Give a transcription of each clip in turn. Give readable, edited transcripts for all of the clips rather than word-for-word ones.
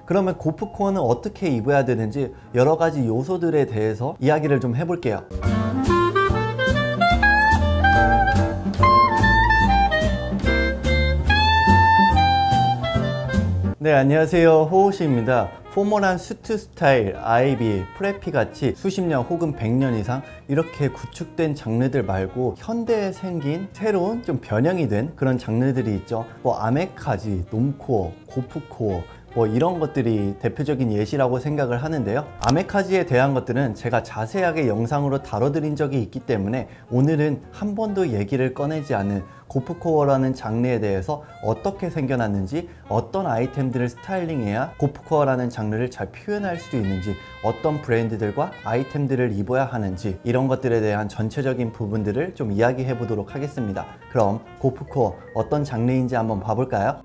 그러면 고프코어는 어떻게 입어야 되는지 여러 가지 요소들에 대해서 이야기를 좀 해볼게요. 네, 안녕하세요. 호호씨입니다. 포멀한 수트 스타일, 아이비, 프레피 같이 수십 년 혹은 100년 이상 이렇게 구축된 장르들 말고 현대에 생긴 새로운 좀 변형이 된 그런 장르들이 있죠. 뭐 아메카지, 놈코어, 고프코어 뭐 이런 것들이 대표적인 예시라고 생각을 하는데요. 아메카지에 대한 것들은 제가 자세하게 영상으로 다뤄드린 적이 있기 때문에 오늘은 한 번도 얘기를 꺼내지 않은 고프코어라는 장르에 대해서 어떻게 생겨났는지, 어떤 아이템들을 스타일링해야 고프코어라는 장르를 잘 표현할 수 있는지, 어떤 브랜드들과 아이템들을 입어야 하는지 이런 것들에 대한 전체적인 부분들을 좀 이야기해 보도록 하겠습니다. 그럼 고프코어 어떤 장르인지 한번 봐볼까요?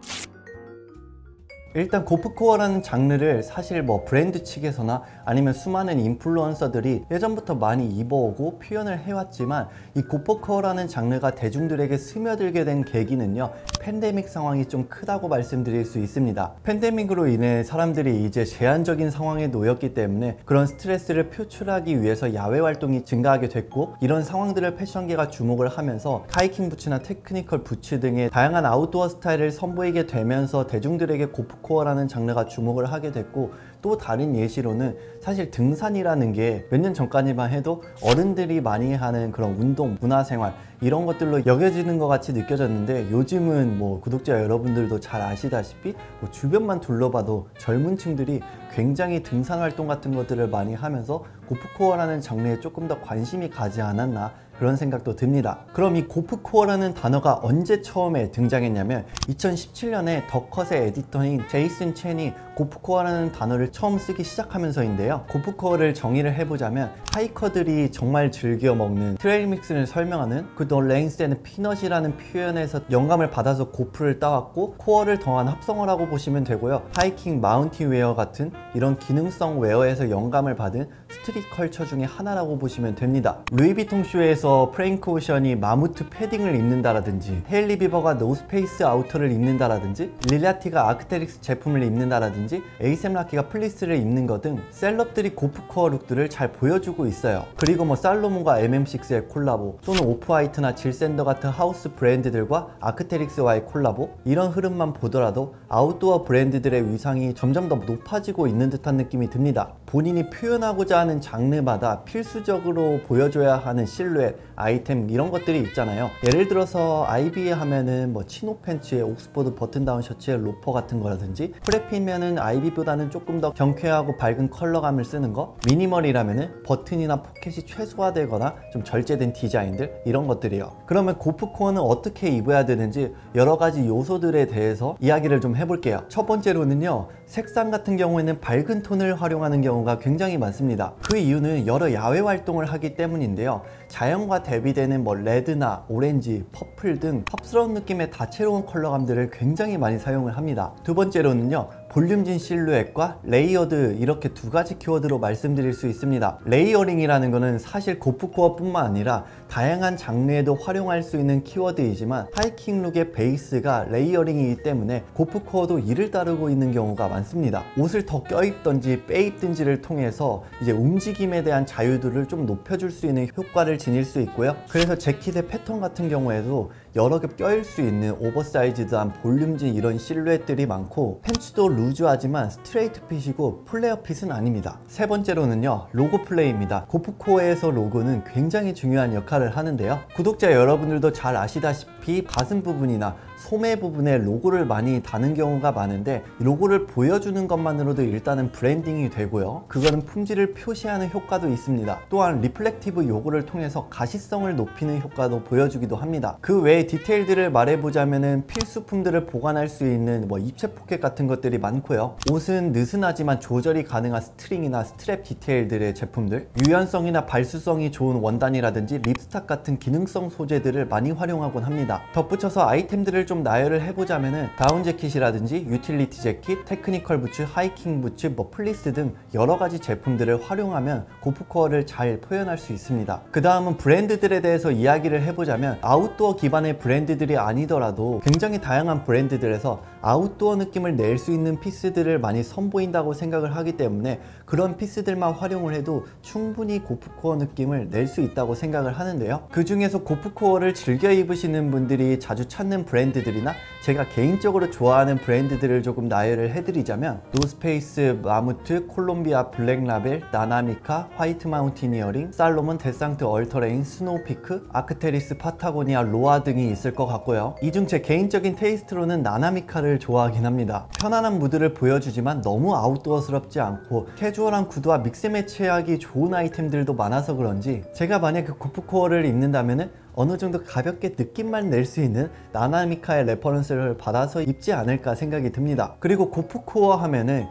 일단 고프코어라는 장르를 사실 뭐 브랜드 측에서나 아니면 수많은 인플루언서들이 예전부터 많이 입어오고 표현을 해왔지만, 이 고프코어라는 장르가 대중들에게 스며들게 된 계기는요, 팬데믹 상황이 좀 크다고 말씀드릴 수 있습니다. 팬데믹으로 인해 사람들이 이제 제한적인 상황에 놓였기 때문에 그런 스트레스를 표출하기 위해서 야외 활동이 증가하게 됐고, 이런 상황들을 패션계가 주목을 하면서 하이킹 부츠나 테크니컬 부츠 등의 다양한 아웃도어 스타일을 선보이게 되면서 대중들에게 고프코어라는 장르가 주목을 하게 됐고, 또 다른 예시로는 사실 등산이라는 게 몇 년 전까지만 해도 어른들이 많이 하는 그런 운동, 문화생활 이런 것들로 여겨지는 것 같이 느껴졌는데, 요즘은 뭐 구독자 여러분들도 잘 아시다시피 뭐 주변만 둘러봐도 젊은 층들이 굉장히 등산 활동 같은 것들을 많이 하면서 고프코어라는 장르에 조금 더 관심이 가지 않았나 그런 생각도 듭니다. 그럼 이 고프코어라는 단어가 언제 처음에 등장했냐면 2017년에 더 컷의 에디터인 제이슨 첸이 고프코어라는 단어를 처음 쓰기 시작하면서인데요. 고프코어를 정의를 해보자면 하이커들이 정말 즐겨 먹는 트레일 믹스를 설명하는 그 더 레인스 앤 피넛이라는 표현에서 영감을 받아서 고프를 따왔고, 코어를 더한 합성어라고 보시면 되고요. 하이킹 마운틴 웨어 같은 이런 기능성 웨어에서 영감을 받은 스트릿 컬처 중에 하나라고 보시면 됩니다. 루이비통 쇼에서 프랭크 오션이 마무트 패딩을 입는다라든지, 헤일리 비버가 노스페이스 아우터를 입는다라든지, 릴라티가 아크테릭스 제품을 입는다라든지, 에이셈 라키가 플리스를 입는 것 등 셀럽들이 고프코어 룩들을 잘 보여주고 있어요. 그리고 뭐 살로몬과 MM6의 콜라보, 또는 오프화이트나 질샌더 같은 하우스 브랜드들과 아크테릭스와의 콜라보, 이런 흐름만 보더라도 아웃도어 브랜드들의 위상이 점점 더 높아지고 있는 듯한 느낌이 듭니다. 본인이 표현하고자 하는 장르마다 필수적으로 보여줘야 하는 실루엣, 아이템 이런 것들이 있잖아요. 예를 들어서 아이비 하면은 뭐 치노 팬츠에 옥스포드 버튼다운 셔츠에 로퍼 같은 거라든지, 프레피면은 아이비보다는 조금 더 경쾌하고 밝은 컬러감을 쓰는 거, 미니멀이라면은 버튼이나 포켓이 최소화되거나 좀 절제된 디자인들 이런 것들이요. 그러면 고프코어는 어떻게 입어야 되는지 여러 가지 요소들에 대해서 이야기를 좀 해볼게요. 첫 번째로는요, 색상 같은 경우에는 밝은 톤을 활용하는 경우가 굉장히 많습니다. 그 이유는 여러 야외 활동을 하기 때문인데요. 자연과 대비되는 뭐 레드나 오렌지, 퍼플 등 팝스러운 느낌의 다채로운 컬러감들을 굉장히 많이 사용을 합니다. 두 번째로는요, 볼륨진 실루엣과 레이어드, 이렇게 두 가지 키워드로 말씀드릴 수 있습니다. 레이어링이라는 거는 사실 고프코어 뿐만 아니라 다양한 장르에도 활용할 수 있는 키워드이지만, 하이킹 룩의 베이스가 레이어링이기 때문에 고프코어도 이를 따르고 있는 경우가 많습니다. 옷을 더 껴입던지 빼입든지를 통해서 이제 움직임에 대한 자유도를 좀 높여줄 수 있는 효과를 지닐 수 있고요. 그래서 재킷의 패턴 같은 경우에도 여러 겹 껴일 수 있는 오버사이즈드한 볼륨진 이런 실루엣들이 많고, 팬츠도 루즈하지만 스트레이트 핏이고 플레어 핏은 아닙니다. 세 번째로는요, 로고 플레이입니다. 고프코어에서 로고는 굉장히 중요한 역할을 하는데요. 구독자 여러분들도 잘 아시다시피 가슴 부분이나 소매 부분에 로고를 많이 다는 경우가 많은데, 로고를 보여주는 것만으로도 일단은 브랜딩이 되고요, 그거는 품질을 표시하는 효과도 있습니다. 또한 리플렉티브 요거를 통해서 가시성을 높이는 효과도 보여주기도 합니다. 그 외에 디테일들을 말해보자면은 필수품들을 보관할 수 있는 뭐 입체 포켓 같은 것들이 많고요. 옷은 느슨하지만 조절이 가능한 스트링이나 스트랩 디테일들의 제품들, 유연성이나 발수성이 좋은 원단이라든지 립스탁 같은 기능성 소재들을 많이 활용하곤 합니다. 덧붙여서 아이템들을 좀 나열을 해보자면은 다운 재킷이라든지 유틸리티 재킷, 테크니컬 부츠, 하이킹 부츠, 뭐 플리스 등 여러가지 제품들을 활용하면 고프코어를 잘 표현할 수 있습니다. 그 다음은 브랜드들에 대해서 이야기를 해보자면, 아웃도어 기반의 브랜드들이 아니더라도 굉장히 다양한 브랜드들에서 아웃도어 느낌을 낼 수 있는 피스들을 많이 선보인다고 생각을 하기 때문에 그런 피스들만 활용을 해도 충분히 고프코어 느낌을 낼 수 있다고 생각을 하는데요. 그 중에서 고프코어를 즐겨 입으시는 분들이 자주 찾는 브랜드들이나 제가 개인적으로 좋아하는 브랜드들을 조금 나열을 해드리자면 노스페이스, 마무트, 콜롬비아 블랙라벨, 나나미카, 화이트 마운티니어링, 살로몬, 데상트 얼터레인, 스노우피크, 아크테리스, 파타고니아, 로아 등이 있을 것 같고요. 이 중 제 개인적인 테이스트로는 나나미카를 좋아하긴 합니다. 편안한 무드를 보여주지만 너무 아웃도어스럽지 않고 캐주얼한 구두와 믹스매치하기 좋은 아이템들도 많아서 그런지 제가 만약 그 고프코어를 입는다면은 어느 정도 가볍게 느낌만 낼 수 있는 나나미카의 레퍼런스를 받아서 입지 않을까 생각이 듭니다. 그리고 고프코어 하면은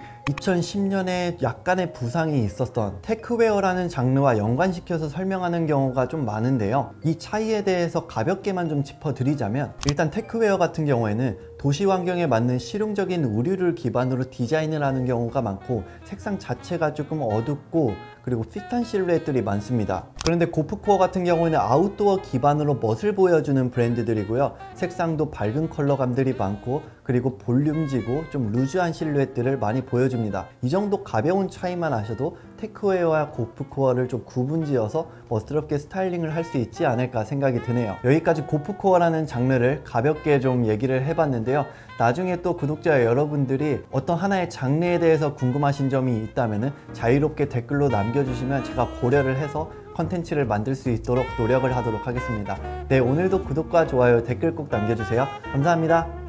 2010년에 약간의 부상이 있었던 테크웨어라는 장르와 연관시켜서 설명하는 경우가 좀 많은데요. 이 차이에 대해서 가볍게만 좀 짚어드리자면 일단 테크웨어 같은 경우에는 도시 환경에 맞는 실용적인 의류를 기반으로 디자인을 하는 경우가 많고 색상 자체가 조금 어둡고 그리고 핏한 실루엣들이 많습니다. 그런데 고프코어 같은 경우에는 아웃도어 기반으로 멋을 보여주는 브랜드들이고요. 색상도 밝은 컬러감들이 많고 그리고 볼륨지고 좀 루즈한 실루엣들을 많이 보여줍니다. 이 정도 가벼운 차이만 아셔도 테크웨어와 고프코어를 좀 구분지어서 멋스럽게 스타일링을 할 수 있지 않을까 생각이 드네요. 여기까지 고프코어라는 장르를 가볍게 좀 얘기를 해봤는데요. 나중에 또 구독자 여러분들이 어떤 하나의 장르에 대해서 궁금하신 점이 있다면 자유롭게 댓글로 남겨주시면 제가 고려를 해서 컨텐츠를 만들 수 있도록 노력을 하도록 하겠습니다. 네, 오늘도 구독과 좋아요, 댓글 꼭 남겨주세요. 감사합니다.